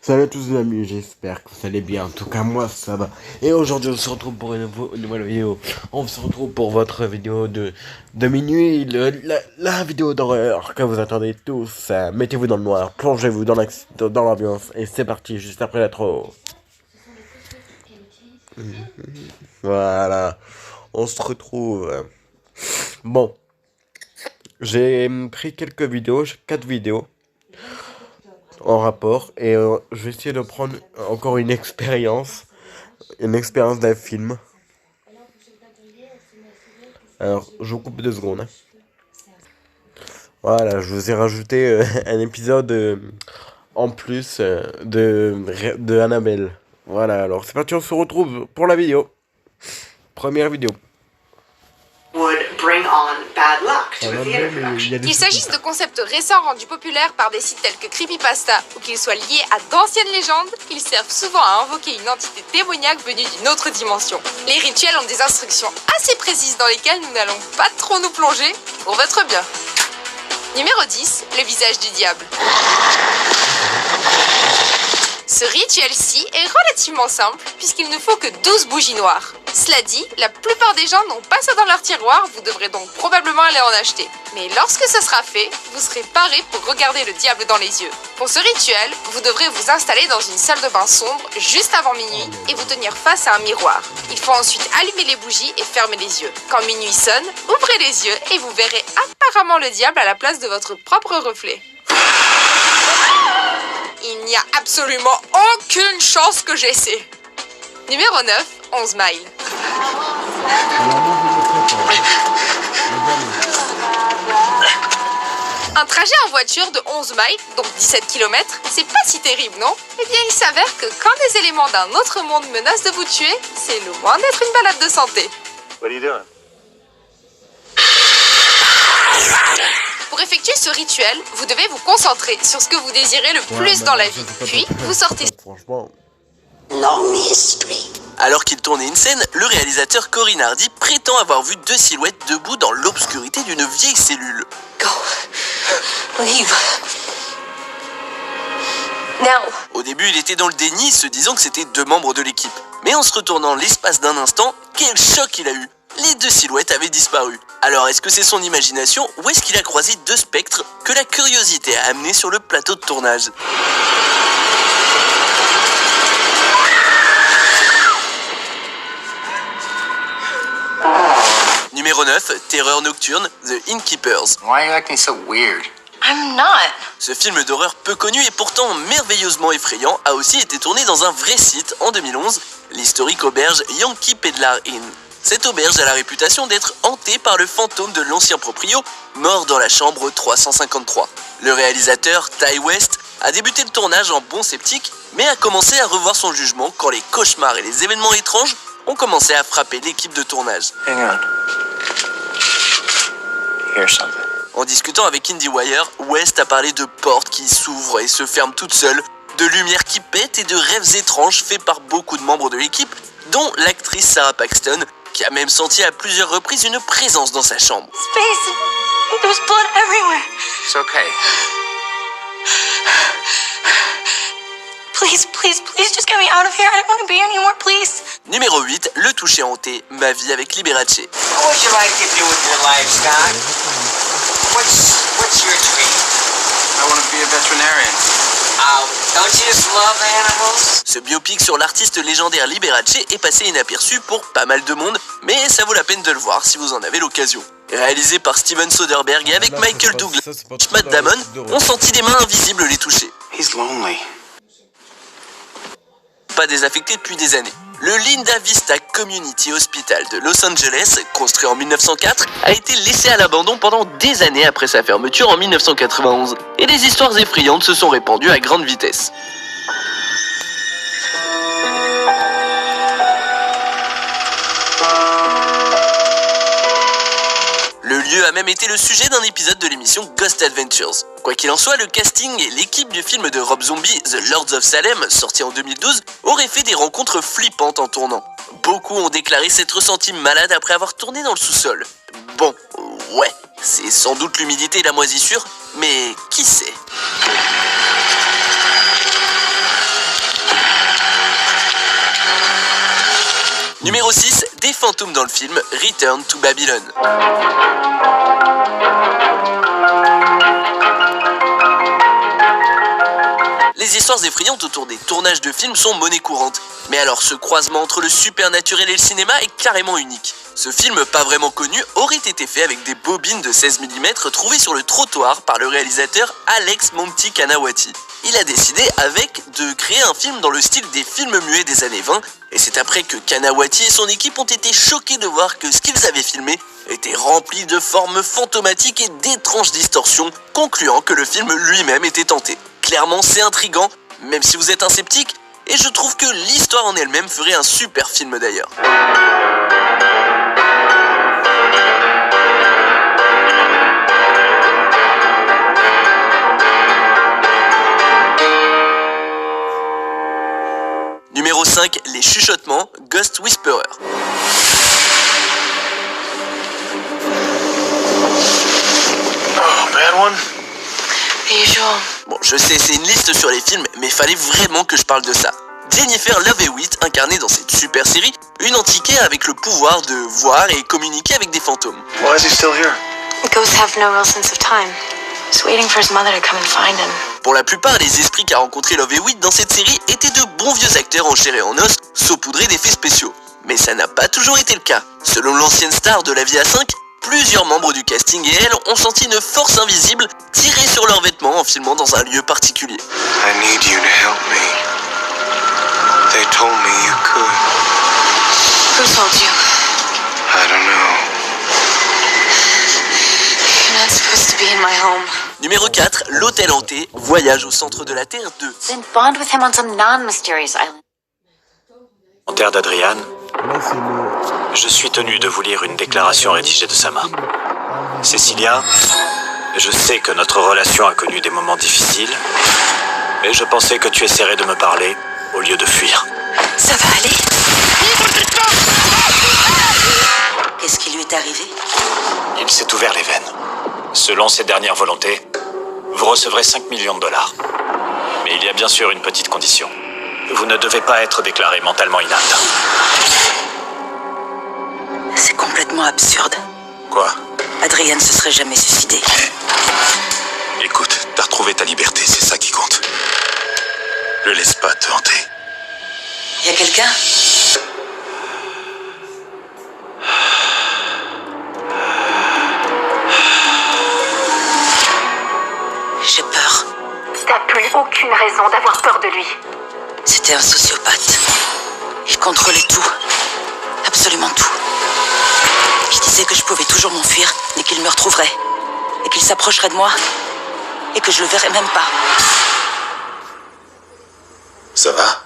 Salut à tous les amis, j'espère que vous allez bien. En tout cas, moi ça va. Et aujourd'hui, on se retrouve pour une nouvelle vidéo. On se retrouve pour votre vidéo de minuit, la vidéo d'horreur que vous attendez tous. Mettez-vous dans le noir, plongez-vous dans l'ambiance. Et c'est parti, juste après l'intro. Voilà, on se retrouve. Bon, j'ai pris quelques vidéos, 4 vidéos en rapport, et je vais essayer de prendre encore une expérience d'un film. Alors, je vous coupe 2 secondes. Voilà, je vous ai rajouté un épisode en plus de Annabelle. Voilà, alors c'est parti, on se retrouve pour la vidéo. Première vidéo. Qu'il s'agisse de concepts récents rendus populaires par des sites tels que Creepypasta ou qu'ils soient liés à d'anciennes légendes, ils servent souvent à invoquer une entité démoniaque venue d'une autre dimension. Les rituels ont des instructions assez précises dans lesquelles nous n'allons pas trop nous plonger pour votre bien. Numéro 10, le visage du diable. Ce rituel-ci est relativement simple puisqu'il ne faut que 12 bougies noires. Cela dit, la plupart des gens n'ont pas ça dans leur tiroir, vous devrez donc probablement aller en acheter. Mais lorsque ce sera fait, vous serez paré pour regarder le diable dans les yeux. Pour ce rituel, vous devrez vous installer dans une salle de bain sombre juste avant minuit et vous tenir face à un miroir. Il faut ensuite allumer les bougies et fermer les yeux. Quand minuit sonne, ouvrez les yeux et vous verrez apparemment le diable à la place de votre propre reflet. Il n'y a absolument aucune chance que j'essaie. Numéro 9, 11 miles. Un trajet en voiture de 11 miles, donc 17 km, c'est pas si terrible, non? Eh bien, il s'avère que quand des éléments d'un autre monde menacent de vous tuer, c'est loin d'être une balade de santé. What are you doing? Pour effectuer ce rituel, vous devez vous concentrer sur ce que vous désirez le plus dans la vie. Puis, vous sortez. Franchement. Alors qu'il tournait une scène, le réalisateur Corinne Hardy prétend avoir vu 2 silhouettes debout dans l'obscurité d'une vieille cellule. Au début, il était dans le déni, se disant que c'était 2 membres de l'équipe. Mais en se retournant l'espace d'un instant, quel choc il a eu! Les 2 silhouettes avaient disparu. Alors est-ce que c'est son imagination ou est-ce qu'il a croisé 2 spectres que la curiosité a amené sur le plateau de tournage? Numéro 9, Terreur nocturne, The Innkeepers. Why are you acting so weird? I'm not. Ce film d'horreur peu connu et pourtant merveilleusement effrayant a aussi été tourné dans un vrai site en 2011, l'historique auberge Yankee Pedlar Inn. Cette auberge a la réputation d'être hantée par le fantôme de l'ancien proprio, mort dans la chambre 353. Le réalisateur, Ty West, a débuté le tournage en bon sceptique, mais a commencé à revoir son jugement quand les cauchemars et les événements étranges ont commencé à frapper l'équipe de tournage. Hang on. Here's something. En discutant avec IndieWire, West a parlé de portes qui s'ouvrent et se ferment toutes seules, de lumières qui pètent et de rêves étranges faits par beaucoup de membres de l'équipe, dont l'actrice Sarah Paxton, qui a même senti à plusieurs reprises une présence dans sa chambre. Space. There's blood everywhere. It's okay. Please, just get me out of here. I don't want to be anymore, please. Numéro 8, le toucher hanté, Ma vie avec Liberace. What would you like to do with your life, Scott? What's your dream? I want to be a veterinarian. Oh, don't you just love animals? Ce biopic sur l'artiste légendaire Liberace est passé inaperçu pour pas mal de monde, mais ça vaut la peine de le voir si vous en avez l'occasion. Réalisé par Steven Soderbergh et avec Michael Douglas et Matt Damon, on sentit des mains invisibles les toucher. He's lonely. Pas désaffecté depuis des années. Le Linda Vista Community Hospital de Los Angeles, construit en 1904, a été laissé à l'abandon pendant des années après sa fermeture en 1991. Et des histoires effrayantes se sont répandues à grande vitesse. Le lieu a même été le sujet d'un épisode de l'émission Ghost Adventures. Quoi qu'il en soit, le casting et l'équipe du film de Rob Zombie, The Lords of Salem, sorti en 2012, auraient fait des rencontres flippantes en tournant. Beaucoup ont déclaré s'être ressentis malades après avoir tourné dans le sous-sol. Bon, ouais, c'est sans doute l'humidité et la moisissure, mais qui sait? Numéro 6, des fantômes dans le film Return to Babylon. Les histoires effrayantes autour des tournages de films sont monnaie courante. Mais alors ce croisement entre le supernaturel et le cinéma est carrément unique. Ce film pas vraiment connu aurait été fait avec des bobines de 16 mm trouvées sur le trottoir par le réalisateur Alex Monty Kanawati. Il a décidé de créer un film dans le style des films muets des années 20 et c'est après que Kanawati et son équipe ont été choqués de voir que ce qu'ils avaient filmé était rempli de formes fantomatiques et d'étranges distorsions, concluant que le film lui-même était tenté. Clairement, c'est intriguant, même si vous êtes un sceptique, et je trouve que l'histoire en elle-même ferait un super film d'ailleurs. Numéro 5, les chuchotements, Ghost Whisperer. Oh, bad one? Bon, je sais, c'est une liste sur les films, mais fallait vraiment que je parle de ça. Jennifer Love Hewitt incarnait dans cette super série une entité avec le pouvoir de voir et communiquer avec des fantômes. Why is he still here? Ghosts have no real sense of time. Just waiting for his mother to come and find him. Pour la plupart, les esprits qu'a rencontré Love Hewitt dans cette série étaient de bons vieux acteurs en chair et en os, saupoudrés d'effets spéciaux. Mais ça n'a pas toujours été le cas. Selon l'ancienne star de La Vie à 5, plusieurs membres du casting et elle ont senti une force invisible tirer sur leurs vêtements en filmant dans un lieu particulier. I need you to help me. They told me you could. Who told you? I don't know. You're not supposed to be in my home. Numéro 4, l'hôtel hanté, Voyage au centre de la Terre 2. Then bond with him on some non-mysterious island. En terre d'Adrian, Là, c'est le... je suis tenu de vous lire une déclaration rédigée de sa main. Cécilia, je sais que notre relation a connu des moments difficiles, mais je pensais que tu essaierais de me parler au lieu de fuir. Ça va aller? Qu'est-ce qui lui est arrivé? Il s'est ouvert les veines. Selon ses dernières volontés, vous recevrez 5 millions de dollars. Mais il y a bien sûr une petite condition. Vous ne devez pas être déclaré mentalement inapte. C'est complètement absurde. Quoi? Adrian se serait jamais suicidé. Écoute, t'as retrouvé ta liberté, c'est ça qui compte. Le laisse pas te hanter. Y a quelqu'un? J'ai peur. T'as plus aucune raison d'avoir peur de lui. C'était un sociopathe. Il contrôlait tout. Absolument tout. Il disait que je pouvais toujours m'enfuir, mais qu'il me retrouverait. Et qu'il s'approcherait de moi. Et que je le verrais même pas. Ça va?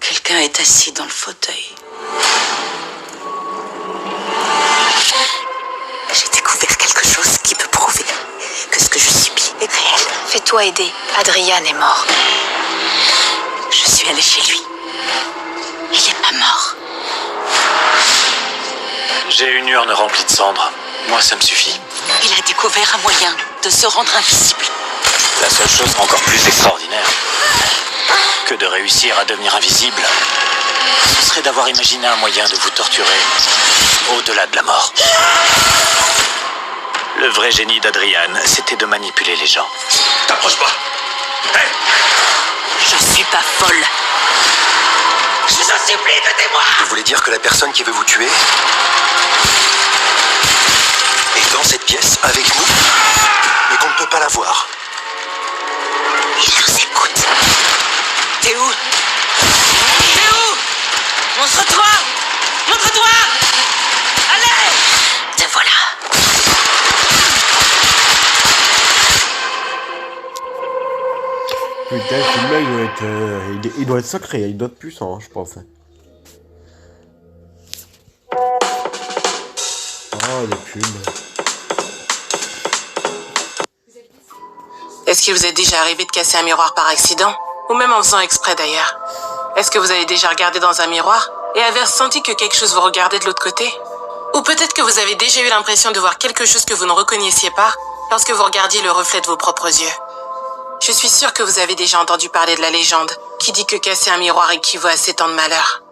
Quelqu'un est assis dans le fauteuil. J'ai découvert quelque chose qui peut prouver que ce que je subis est réel. Fais-toi aider. Adrian est mort. Je suis allée chez lui. Il est pas mort. J'ai une urne remplie de cendres. Moi, ça me suffit. Il a découvert un moyen de se rendre invisible. La seule chose encore plus extraordinaire que de réussir à devenir invisible, ce serait d'avoir imaginé un moyen de vous torturer au-delà de la mort. Le vrai génie d'Adrian, c'était de manipuler les gens. T'approches pas! Hey! Je suis pas folle. Je vous en supplie, aidez-moi! Vous voulez dire que la personne qui veut vous tuer est dans cette pièce avec nous, mais qu'on ne peut pas la voir? Il nous écoute. T'es où? T'es où? Montre-toi! Montre-toi! Allez! Te voilà. Putain, ce film-là, il doit être sacré, il doit être puissant, je pense. Oh, les pubs. Est-ce qu'il vous est déjà arrivé de casser un miroir par accident? Ou même en faisant exprès d'ailleurs? Est-ce que vous avez déjà regardé dans un miroir et avez ressenti que quelque chose vous regardait de l'autre côté? Ou peut-être que vous avez déjà eu l'impression de voir quelque chose que vous ne reconnaissiez pas lorsque vous regardiez le reflet de vos propres yeux? Je suis sûre que vous avez déjà entendu parler de la légende qui dit que casser un miroir équivaut à 7 ans de malheur.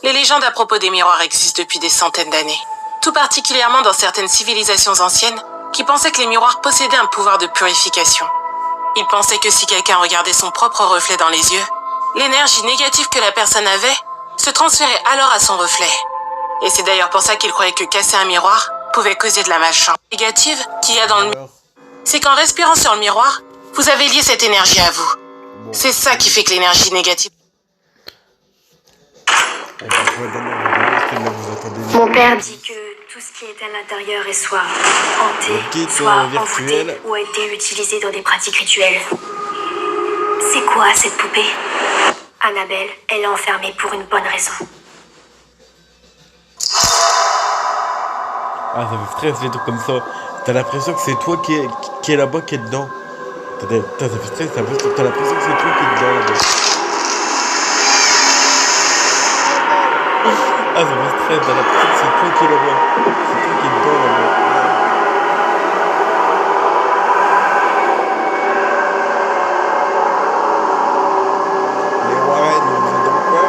Les légendes à propos des miroirs existent depuis des centaines d'années. Tout particulièrement dans certaines civilisations anciennes qui pensaient que les miroirs possédaient un pouvoir de purification. Ils pensaient que si quelqu'un regardait son propre reflet dans les yeux, l'énergie négative que la personne avait se transférait alors à son reflet. Et c'est d'ailleurs pour ça qu'ils croyaient que casser un miroir pouvait causer de la malchance négative qu'il y a dans le miroir. C'est qu'en respirant sur le miroir, vous avez lié cette énergie à vous. C'est ça qui fait que l'énergie négative... Mon père dit que tout ce qui est à l'intérieur est soit hanté, soit envoûté ou a été utilisé dans des pratiques rituelles. C'est quoi cette poupée? Annabelle, elle est enfermée pour une bonne raison. Ah, ça me stresse les trucs comme ça. T'as l'impression que c'est toi qui est là-bas, qui est dedans. Ça fait stress, t'as l'impression que c'est toi qui est dedans là-bas. Ah, ça me stresse, t'as l'impression que c'est toi qui est là-bas. C'est toi qui est dedans là-bas. Les Warren, vous êtes dans quoi?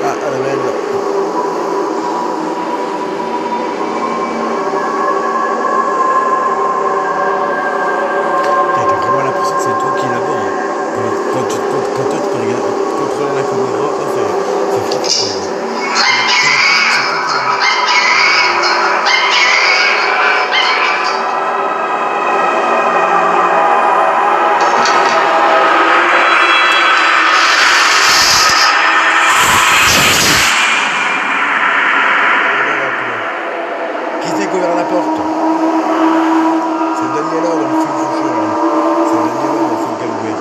Ah, Annabelle. T'as vraiment l'impression que c'est toi qui est là-bas. Hein. Quand toi tu peux regarder, contrôler la caméra, c'est flippant. Qui c'est qui a ouvert la porte? C'est Daniela dans le film Chouchou. C'est Daniela dans le film Calvé.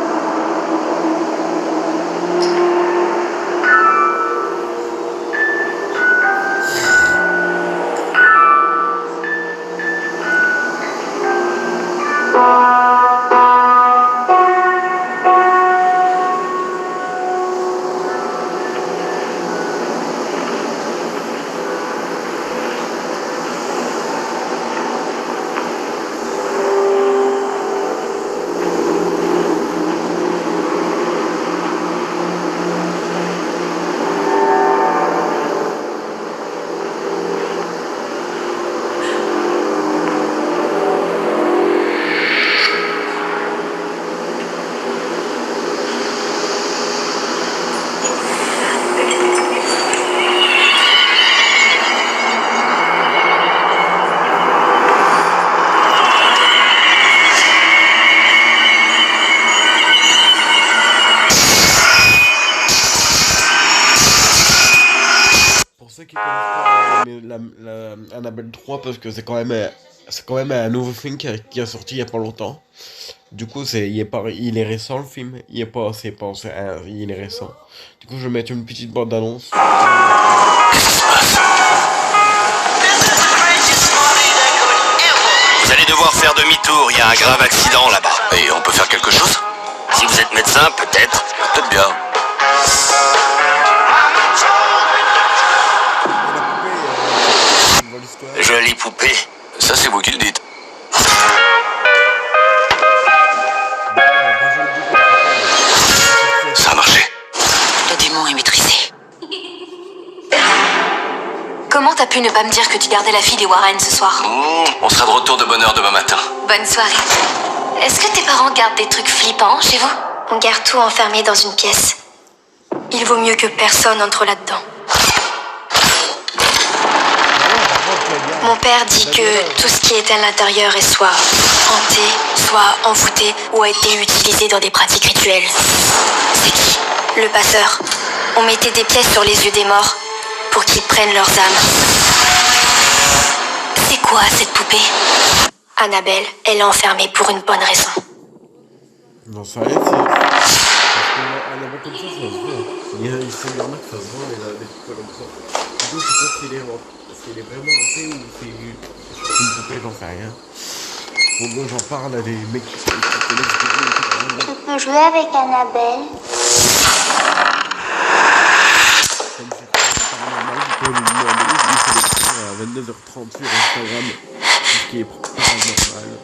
Pour ceux qui connaissent pas la Annabelle 3, parce que c'est quand même un nouveau film qui a sorti il y a pas longtemps. Du coup, il est récent le film. Il est récent. Du coup, je vais mettre une petite bande d'annonce. Vous allez devoir faire demi-tour, il y a un grave accident là-bas. Et on peut faire quelque chose? Si vous êtes médecin, peut-être. Peut-être bien. Jolie poupée. Ça, c'est vous qui le dites. Ça a marché. Le démon est maîtrisé. Comment t'as pu ne pas me dire que tu gardais la fille des Warren ce soir? On sera de retour de bonne heure demain matin. Bonne soirée. Est-ce que tes parents gardent des trucs flippants chez vous? On garde tout enfermé dans une pièce. Il vaut mieux que personne entre là-dedans. Mon père dit que tout ce qui est à l'intérieur est soit hanté, soit envoûté ou a été utilisé dans des pratiques rituelles. C'est qui? Le passeur. On mettait des pièces sur les yeux des morts pour qu'ils prennent leurs âmes. C'est quoi cette poupée? Annabelle, elle est enfermée pour une bonne raison. Non, ça rien, c'est... Parce qu'Annabelle comme ça se voit. Il y en a que ça se voit, mais là, des trucs comme ça. Du coup, je sais pas s'il est vraiment hanté ou c'est une poupée, j'en sais rien. Bon, j'en parle à des mecs qui connaissent. Tu peux jouer avec Annabelle? Comme c'est paranormal, vous pouvez lui demander, il fait des trucs à 22h30 sur Instagram. ce qui est paranormal.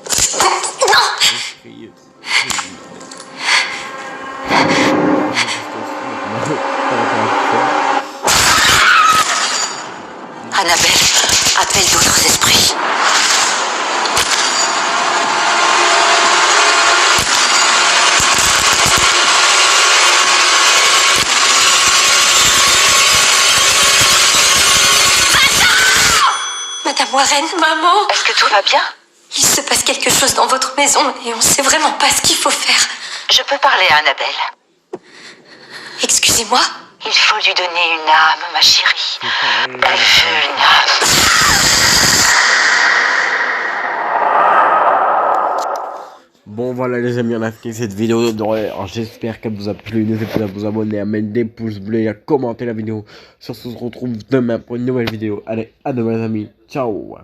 Annabelle, appelle d'autres esprits. Madame Warren, maman, Est-ce que tout va bien? il se passe quelque chose dans votre maison et on sait vraiment pas ce qu'il faut faire. Je peux parler à Annabelle. Excusez-moi. Il faut lui donner une âme, ma chérie. Elle veut une âme. Bon voilà les amis, on a fini cette vidéo d'horreur. J'espère qu'elle vous a plu. N'hésitez pas à vous abonner, à mettre des pouces bleus et à commenter la vidéo. Sur ce, on se retrouve demain pour une nouvelle vidéo. Allez, à demain les amis. Ciao.